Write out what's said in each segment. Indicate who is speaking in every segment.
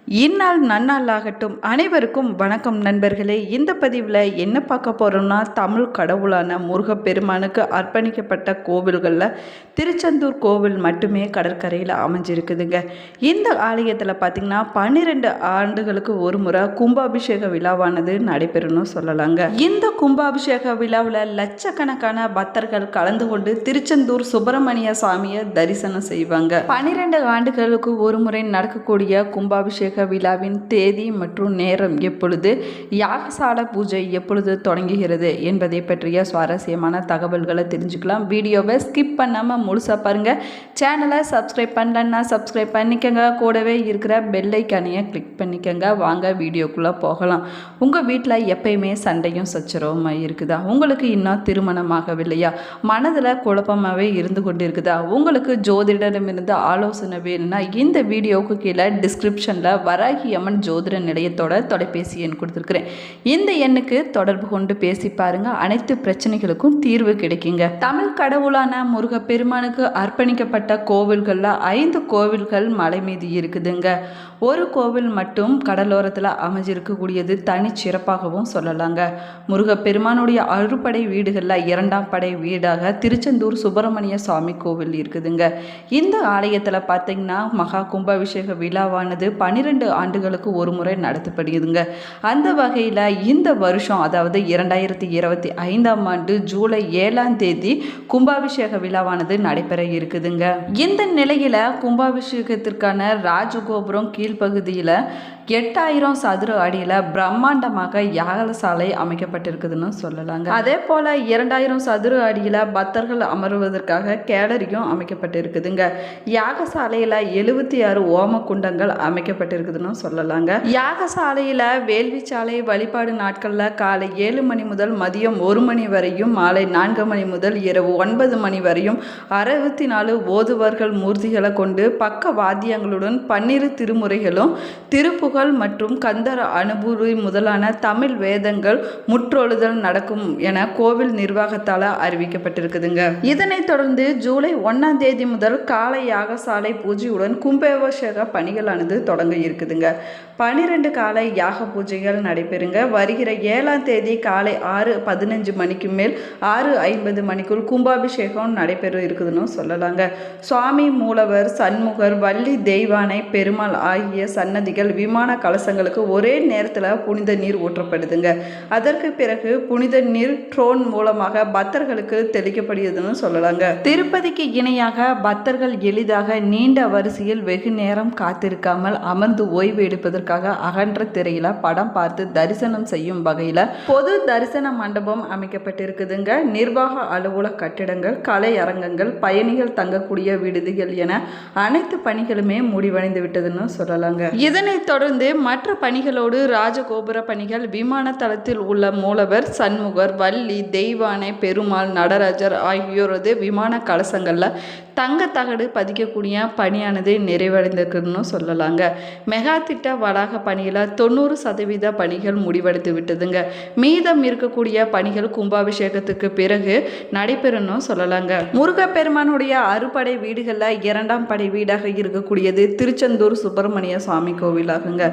Speaker 1: இந்நாள் நன்னாளாகட்டும். அனைவருக்கும் வணக்கம் நண்பர்களே. இந்த பதிவில் என்ன பார்க்க போகிறோம்னா, தமிழ் கடவுளான முருகப்பெருமானுக்கு அர்ப்பணிக்கப்பட்ட கோவில்களில் திருச்செந்தூர் கோவில் மட்டுமே கடற்கரையில் அமைஞ்சிருக்குதுங்க. இந்த ஆலயத்தில் பார்த்திங்கன்னா 12 ஆண்டுகளுக்கு ஒரு முறை கும்பாபிஷேக விழாவானது நடைபெறணும்னு சொல்லலாங்க. இந்த கும்பாபிஷேக விழாவில் லட்சக்கணக்கான பக்தர்கள் கலந்து கொண்டு திருச்செந்தூர் சுப்பிரமணிய சுவாமியை தரிசனம் செய்வாங்க. 12 ஆண்டுகளுக்கு ஒரு முறை நடக்கக்கூடிய கும்பாபிஷேக விழாவின் தேதி மற்றும் நேரம் எப்பொழுது, யாகசாலை பூஜை எப்பொழுது தொடங்குகிறது என்பதை பற்றிய சுவாரஸ்யமான தகவல்களை தெரிஞ்சுக்கலாம். வீடியோவை ஸ்கிப் பண்ணாமல் முழுசாக பாருங்கள். சேனலை சப்ஸ்கிரைப் பண்ணலன்னா சப்ஸ்கிரைப் பண்ணிக்கங்க. கூடவே இருக்கிற பெல் ஐக்கானையை கிளிக் பண்ணிக்கங்க. வாங்க வீடியோக்குள்ளே போகலாம். உங்கள் வீட்டில் எப்பயுமே சண்டையும் சச்சரவுமாக இருக்குதா? உங்களுக்கு இன்னும் திருமணமாகவில்லையா? மனதில் குழப்பமாகவே இருந்து கொண்டு இருக்குதா? உங்களுக்கு ஜோதிடமிருந்து ஆலோசனை வேணும்னா இந்த வீடியோவுக்கு கீழே டிஸ்கிரிப்ஷனில் வராகி அம்மன் ஜோதிட நிலையத்தோட தொலைபேசி எண் கொடுத்துருக்குறேன். இந்த எண்ணுக்கு தொடர்பு கொண்டு பேசி பாருங்க. அனைத்து பிரச்சனைகளுக்கும் தீர்வு கிடைக்குங்க. தமிழ் கடவுளான முருகப்பெருமானுக்கு அர்ப்பணிக்கப்பட்ட கோவில்களில் 5 கோவில்கள் மலை மீது இருக்குதுங்க. ஒரு கோவில் மட்டும் கடலோரத்தில் அமைஞ்சிருக்கக்கூடியது தனி சிறப்பாகவும் சொல்லலாங்க. முருகப்பெருமானுடைய அறுபடை வீடுகளில் 2ஆம் படை வீடாக திருச்செந்தூர் சுப்பிரமணிய சுவாமி கோவில் இருக்குதுங்க. இந்த ஆலயத்தில் பார்த்தீங்கன்னா மகா கும்பாபிஷேக விழாவானது 12 ஆண்டுகளுக்கு ஒரு முறை நடத்தப்படுதுங்க. அந்த வகையில் இந்த வருஷம், அதாவது 2025ஆம் ஆண்டு ஜூலை 7ஆம் தேதி கும்பாபிஷேக விழாவானது நடைபெற இருக்குதுங்க. இந்த நிலையில் கும்பாபிஷேகத்திற்கான ராஜகோபுரம் கீழ்ப்பகுதியில் 8000 சதுர அடியில் பிரம்மாண்டமாக யாகசாலை அமைக்கப்பட்டிருக்குதுன்னு சொல்லலாங்க. அதே போல் 2000 சதுர அடியில் பக்தர்கள் அமர்வதற்காக கேலரியும் அமைக்கப்பட்டிருக்குதுங்க. யாகசாலையில் 76 ஓம குண்டங்கள் அமைக்கப்பட்டிருக்குதுன்னு சொல்லலாங்க. யாகசாலையில் வேள்விச்சாலை வழிபாடு நாட்களில் காலை 7 மணி முதல் மதியம் 1 மணி வரையும், மாலை 4 மணி முதல் இரவு 9 மணி வரையும் 64 ஓதுவர்கள் மூர்த்திகளை கொண்டு பக்க வாத்தியங்களுடன் 12 திருமுறைகளும் திருப்புகழ் மற்றும் கந்தர அனுபூதி முதலான தமிழ் வேதங்கள் முற்றொழுதல் நடக்கும் என கோவில் நிர்வாகத்தால் அறிவிக்கப்பட்டிருக்குதுங்க. இதனைத் தொடர்ந்து ஜூலை 1ஆம் தேதி முதல் காலை யாகசாலை பூஜையுடன் கும்பாபிஷேக பணிகளானது தொடங்க இருக்குதுங்க. 12 காலை யாக பூஜைகள் நடைபெறுங்க. வருகிற 7ஆம் தேதி காலை 6:15 மணிக்கு மேல் 6:50 மணிக்குள் கும்பாபிஷேகம் நடைபெற இருக்குதுன்னு சொல்லலாங்க. சுவாமி மூலவர், சண்முகர், வள்ளி தெய்வானை, பெருமாள் ஆகிய சன்னதிகள் விமான கலசங்களுக்கு ஒரே நேரத்தில் புனித நீர் ஊற்றப்படுதுங்க. அதற்கு பிறகு புனித நீர் ட்ரோன் மூலமாக பக்தர்களுக்கு தெளிக்கப்படுதுன்னு சொல்லலாங்க. திருப்பதிக்கு இணையாக பக்தர்கள் எளிதாக நீண்ட வரிசையில் வெகு நேரம் காத்திருக்காமல் அமர்ந்து ஓய்வு எடுப்பதற்காக அகன்ற திரையில படம் பார்த்து தரிசனம் செய்யும் வகையில் பொது தரிசன மண்டபம் அமைக்கப்பட்டிருக்குதுங்க. நிர்வாக அலுவலக கட்டிடங்கள், கலை அரங்கங்கள், பயணிகள் தங்கக்கூடிய விடுதிகள் என அனைத்து பணிகளுமே முடிவடைந்து விட்டதுன்னு சொல்லலாங்க. இதனைத் தொடர்ந்து மற்ற பணிகளோடு ராஜகோபுர பணிகள், விமான தளத்தில் உள்ள மூலவர், சண்முகர், வள்ளி தெய்வானை, பெருமாள், நடராஜர் ஆகியோரது விமான கலசங்களில் தங்க தகடு பதிக்கக்கூடிய பணியானது நிறைவடைந்திருக்குன்னு சொல்லலாங்க. மெகா திட்ட வளாக பணியில் 90% பணிகள் முடிவடைந்து விட்டதுங்க. மீதம் இருக்கக்கூடிய பணிகள் கும்பாபிஷேகத்துக்கு பிறகு நடைபெறணும் சொல்லலாங்க. முருகப்பெருமானுடைய அறுபடை வீடுகளில் 2ஆம் படை வீடாக இருக்கக்கூடியது திருச்செந்தூர் சுப்பிரமணிய சுவாமி கோவிலாகுங்க.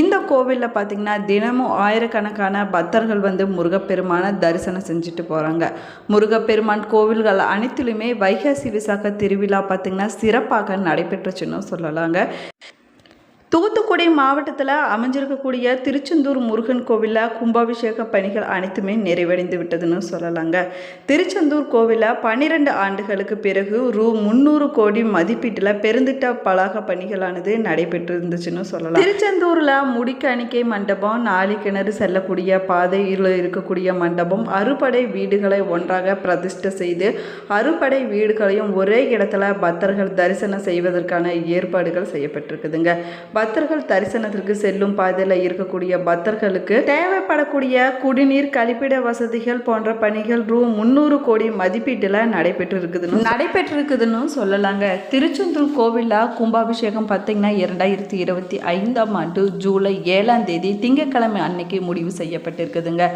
Speaker 1: இந்த கோவிலில் பார்த்திங்கன்னா தினமும் ஆயிரக்கணக்கான பக்தர்கள் வந்து முருகப்பெருமான தரிசனம் செஞ்சுட்டு போகிறாங்க. முருகப்பெருமான் கோவில்கள் அனைத்திலுமே வைகாசி விசாக திருவிழா பார்த்திங்கன்னா சிறப்பாக நடைபெற்றுச்சுன்னு சொல்லலாங்க. தூத்துக்குடி மாவட்டத்தில் அமைஞ்சிருக்கக்கூடிய திருச்செந்தூர் முருகன் கோவிலில் கும்பாபிஷேக பணிகள் அனைத்துமே நிறைவடைந்து விட்டதுன்னு சொல்லலாங்க. திருச்செந்தூர் கோவிலில் 12 ஆண்டுகளுக்கு பிறகு ரூ. 300 கோடி மதிப்பீட்டில் பெருந்திட்ட பலக பணிகளானது நடைபெற்று இருந்துச்சுன்னு சொல்லலாம். திருச்செந்தூரில் முடிக்கணிக்கை மண்டபம், 4 கிணறு செல்லக்கூடிய பாதையில் இருக்கக்கூடிய மண்டபம், அறுபடை வீடுகளை ஒன்றாக பிரதிஷ்டை செய்து அறுபடை வீடுகளையும் ஒரே இடத்துல பக்தர்கள் தரிசனம் செய்வதற்கான ஏற்பாடுகள் செய்யப்பட்டிருக்குதுங்க. பக்தர்கள் தரிசனத்திற்கு செல்லும் பாதையில் இருக்கக்கூடிய பக்தர்களுக்கு தேவைப்படக்கூடிய குடிநீர், கழிப்பிட வசதிகள் போன்ற பணிகள் ரூ. 300 கோடி மதிப்பீட்டில் நடைபெற்றிருக்குதுன்னு சொல்லலாங்க. திருச்செந்தூர் கோவிலில் கும்பாபிஷேகம் பார்த்தீங்கன்னா 2025ஆம் ஆண்டு ஜூலை 7ஆம் தேதி திங்கட்கிழமை அன்னைக்கு முடிவு செய்யப்பட்டிருக்குதுங்க.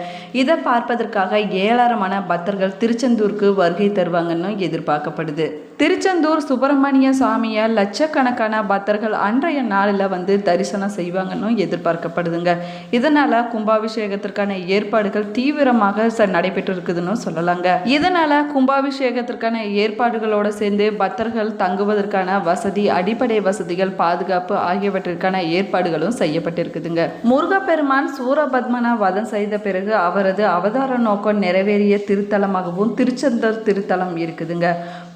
Speaker 1: இதை பார்ப்பதற்காக ஏராளமான பக்தர்கள் திருச்செந்தூருக்கு வருகை தருவாங்கன்னு எதிர்பார்க்கப்படுது. திருச்செந்தூர் சுப்பிரமணிய சாமியை லட்சக்கணக்கான பக்தர்கள் அன்றைய நாளில் வந்து தரிசனம் செய்வாங்கன்னு எதிர்பார்க்கப்படுதுங்க. இதனால கும்பாபிஷேகத்திற்கான ஏற்பாடுகள் தீவிரமாக நடைபெற்று இருக்குதுன்னு சொல்லலாங்க. இதனால கும்பாபிஷேகத்திற்கான ஏற்பாடுகளோடு சேர்ந்து பக்தர்கள் தங்குவதற்கான வசதி, அடிப்படை வசதிகள், பாதுகாப்பு ஆகியவற்றிற்கான ஏற்பாடுகளும் செய்யப்பட்டிருக்குதுங்க. முருகப்பெருமான் சூரபத்மனை வதம் செய்த பிறகு அவரது அவதார நோக்கம் நிறைவேறிய திருத்தலமாகவும் திருச்செந்தூர் திருத்தலம் இருக்குதுங்க.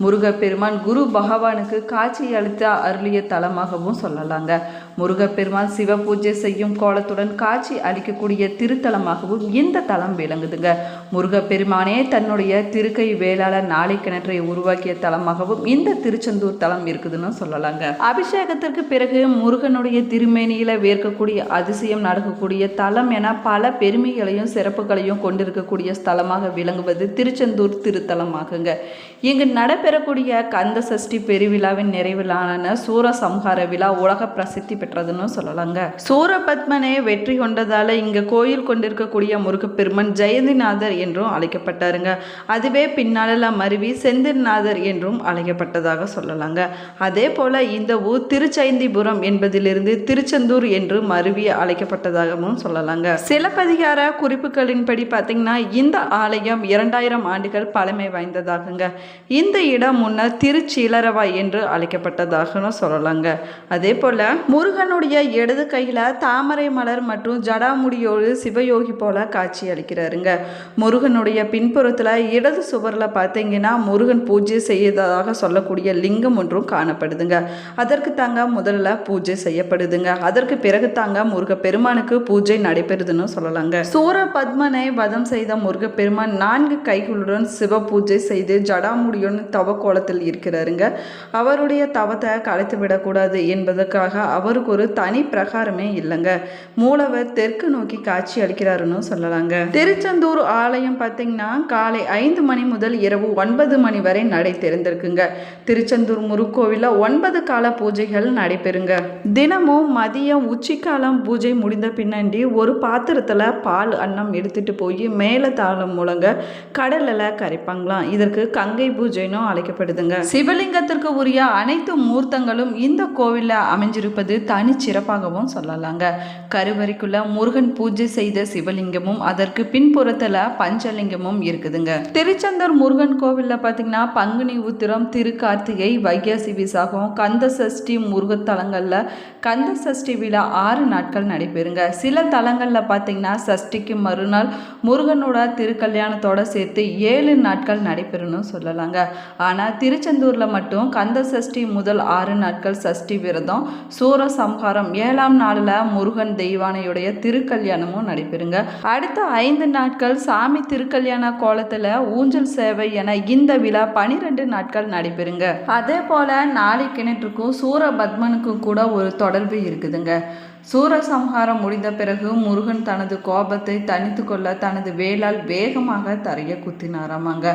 Speaker 1: முருகப்பெருமான் குரு பகவானுக்கு காட்சி அளித்த அருளிய தலமாகவும் சொல்லலாங்க. முருகப்பெருமான் சிவ பூஜை செய்யும் கோலத்துடன் காட்சி அளிக்கக்கூடிய திருத்தலமாகவும் இந்த தலம் விளங்குதுங்க. முருகப்பெருமானே தன்னுடைய திருக்கை வேளாள நாளை கிணற்றை உருவாக்கிய தலமாகவும் இந்த திருச்செந்தூர் தலம் இருக்குதுன்னு சொல்லலாங்க. அபிஷேகத்திற்கு பிறகு முருகனுடைய திருமேனியில வேர்க்கக்கூடிய அதிசயம் நடக்கக்கூடிய தலம் என பல பெருமைகளையும் சிறப்புகளையும் கொண்டிருக்கக்கூடிய ஸ்தலமாக விளங்குவது திருச்செந்தூர் திருத்தலமாகுங்க. இங்கு நடைபெறக்கூடிய கந்த சஷ்டி பெருவிழாவின் நிறைவிலான சூரசம்ஹார விழா உலக பிரசித்தி பெற்றதுன்னு சொல்லலாங்க. சூரபத்மனை வெற்றி கொண்டதால இங்க கோயில் கொண்டிருக்கக்கூடிய முருகப்பெருமான் ஜெயந்திநாதர் என்றும் அழைக்கப்பட்டாருங்க. அதுவே பின்னாளில் மருவி செந்தில்நாதர் என்றும் அழைக்கப்பட்டதாக சொல்லலாங்க. அதே போல இந்த ஊர் திருச்செந்திபுரம் என்பதிலிருந்து திருச்செந்தூர் என்று மருவி அழைக்கப்பட்டதாகவும் சொல்லலாங்க. சிலப்பதிகார குறிப்புகளின்படி பார்த்தீங்கன்னா இந்த ஆலயம் 2000 ஆண்டுகள் பழமை வாய்ந்ததாகுங்க. இந்த இடம் முன்னர் திருச்சீலரவாய் என்று அழைக்கப்பட்டதாக சொல்லலாங்க. அதே போல முருகனுடைய இடது கையில தாமரை மலர் மற்றும் ஜடாமுடியோடு சிவயோகி போல காட்சி அளிக்கிறாருங்க. முருகனுடைய பின்புறத்துல இடது சுவரில் பார்த்தீங்கன்னா முருகன் பூஜை செய்ததாக சொல்லக்கூடிய லிங்கம் ஒன்றும் காணப்படுதுங்க. அதற்கு தாங்க முதல்ல பூஜை செய்யப்படுதுங்க. அதற்கு பிறகு தாங்க முருகப்பெருமானுக்கு பூஜை நடைபெறுதுன்னு சொல்லலாங்க. சூரபத்மனை வதம் செய்த முருகப்பெருமான் 4 கைகளுடன் சிவ பூஜை செய்து ஜடாமுடியுடன் தவ கோலத்தில் இருக்கிறாருங்க. அவருடைய தவத்தை கலைத்து விடக்கூடாது என்பதற்காக அவருக்கு ஒரு தனி பிரகாரமே இல்லைங்க. மூலவர் தெற்கு நோக்கி காட்சி அளிக்கிறாருன்னு சொல்லலாங்க. திருச்செந்தூர் ஆலயம் பார்த்தீங்கன்னா காலை 5 மணி முதல் இரவு 9 மணி வரை நடை திறந்திருக்குங்க. திருச்செந்தூர் முருகோவில 9 கால பூஜைகள் நடைபெறுங்க. தினமும் மதியம் உச்சிக்காலம் பூஜை முடிந்த பின்னாடி ஒரு பாத்திரத்துல பால் அன்னம் எடுத்துட்டு போய் மேல தாளம் முழங்க கடல்ல கரைப்பாங்களாம். இதற்கு கங்கை பூஜைன்னு அழைக்கப்படுதுங்க. சிவலிங்கத்திற்கு உரிய அனைத்து மூர்த்தங்களும் இந்த கோவில்ல அமைஞ்சிருப்பது தனி சிறப்பாகவும் சொல்லலாங்க. கருவறைக்குள்ள முருகன் பூஜை செய்த சிவலிங்கமும் அதற்கு பின்புறத்துல பஞ்சலிங்கமும் இருக்குதுங்க. திருச்செந்தூர் முருகன் கோவில்ல பாத்தீங்கன்னா பங்குனி உத்திரம், திருக்கார்த்திகை, வைகாசி விசாகம், கந்த சஷ்டி முருகத்தலங்கள்ல கந்த சஷ்டி விழா 6 நாட்கள் நடைபெறுங்க. சில தலங்கள்ல பாத்தீங்கன்னா சஷ்டிக்கு மறுநாள் முருகனோட திருக்கல்யாணத்தோட சேர்த்து 7 நாட்கள் நடைபெறும்னு சொல்லலாங்க. ஆனால் திருச்செந்தூரில் மட்டும் கந்த சஷ்டி முதல் 6 நாட்கள் சஷ்டி விரதம், சூரசம்ஹாரம் 7ஆம் நாளில் முருகன் தெய்வானையுடைய திருக்கல்யாணமும் நடைபெறுங்க. அடுத்த 5 நாட்கள் சாமி திருக்கல்யாண கோலத்தில் ஊஞ்சல் சேவை என இந்த விழா 12 நாட்கள் நடைபெறுங்க. அதே போல நாளை கிணற்றுக்கும் சூரபத்மனுக்கும் கூட ஒரு தொடர்பு இருக்குதுங்க. சூரசம்ஹாரம் முடிந்த பிறகு முருகன் தனது கோபத்தை தணித்து கொள்ள தனது வேலால் வேகமாக தரைய குத்தினாராமாங்க.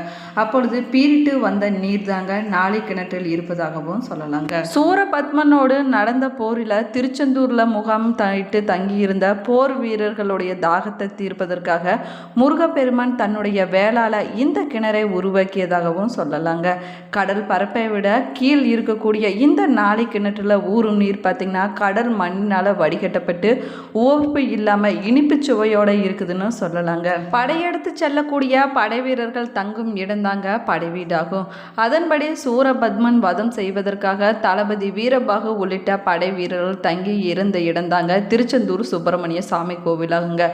Speaker 1: அப்பொழுது பீரிட்டு வந்த நீர் தாங்க நாளை கிணற்றில் இருப்பதாகவும் சொல்லலாங்க. சூரபத்மனோடு நடந்த போரில் திருச்செந்தூர்ல முகாம் தங்கிட்டு தங்கியிருந்த போர் வீரர்களுடைய தாகத்தை தீர்ப்பதற்காக முருகப்பெருமான் தன்னுடைய வேளால இந்த கிணறை உருவாக்கியதாகவும் சொல்லலாங்க. கடல் பரப்பை விட கீழ் இருக்கக்கூடிய இந்த நாளை கிணற்றுல ஊறும் நீர் பார்த்தீங்கன்னா கடல் மண்ணினால வடிகட்டப்பட்டு ஓர்ப்பு இல்லாம இனிப்பு சுவையோட இருக்குதுன்னு சொல்லலாங்க. படையெடுத்து செல்லக்கூடிய படை வீரர்கள் தங்கும் இடம்தாங்க படை வீடாகும். அதன்படி சூரபத்மன் வதம் செய்வதற்காக தளபதி வீரபாகு உள்ளிட்ட படை வீரர்கள் தங்கி இருந்த இடம்தாங்க திருச்செந்தூர் சுப்பிரமணிய சாமி கோவிலாகுங்க.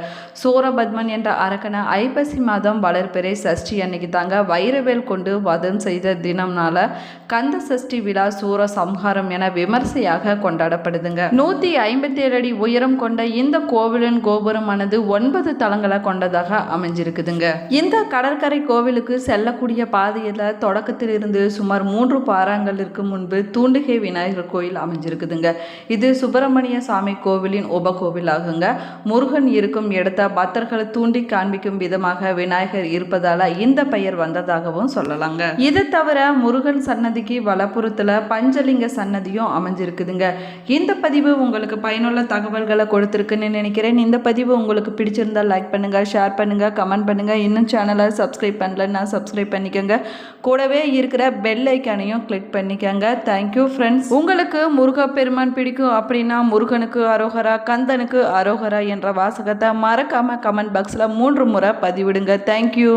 Speaker 1: சூரபத்மன் என்ற அரக்கனை ஐப்பசி மாதம் வளர்பிறை சஷ்டி அன்னைக்கு தாங்க வைரவேல் கொண்டு வதம் செய்த தினம்னால கந்த சஷ்டி விழா சூர சம்ஹாரம் என விமர்சையாக கொண்டாடப்படுதுங்க. 157 அடி உயரம் கொண்ட இந்த கோவிலின் கோபுரமானது 9 தளங்களை கொண்டதாக அமைஞ்சிருக்குதுங்க. இந்த கடற்கரை கோவிலுக்கு செல்லக்கூடிய பாதையில தொடக்கத்தில் இருந்து சுமார் 3 பாறாங்களுக்கு முன்பு தூண்டிகை விநாயகர் கோயில் அமைஞ்சிருக்குதுங்க. இது சுப்பிரமணிய சாமி கோவிலின் உபகோவில் ஆகுங்க. முருகன் இருக்கும் இடத்த பக்தர்களை தூண்டி காண்பிக்கும் விதமாக விநாயகர் இருப்பதால இந்த பெயர் வந்ததாகவும் சொல்லலாங்க. இது தவிர முருகன் சன்னதிக்கு வலப்புறத்துல பஞ்சலிங்க சன்னதியும் அமைஞ்சிருக்குதுங்க. இந்த பதிவு உங்களுக்கு பயனுள்ள தகவல்களை கொடுத்துருக்குன்னு நினைக்கிறேன். இந்த பதிவு உங்களுக்கு பிடிச்சிருந்தால் லைக் பண்ணுங்கள், ஷேர் பண்ணுங்கள், கமெண்ட் பண்ணுங்கள். இன்னும் சேனலை சப்ஸ்கிரைப் பண்ணலன்னா சப்ஸ்கிரைப் பண்ணிக்கோங்க. கூடவே இருக்கிற பெல் ஐக்கானையும் கிளிக் பண்ணிக்கோங்க. Thank you friends. உங்களுக்கு முருகப்பெருமான் பிடிக்கும் அப்படின்னா முருகனுக்கு அரோகரா, கந்தனுக்கு அரோகரா என்ற வாசகத்தை மறக்காமல் கமெண்ட் பாக்ஸில் 3 முறை பதிவிடுங்க. தேங்க்யூ.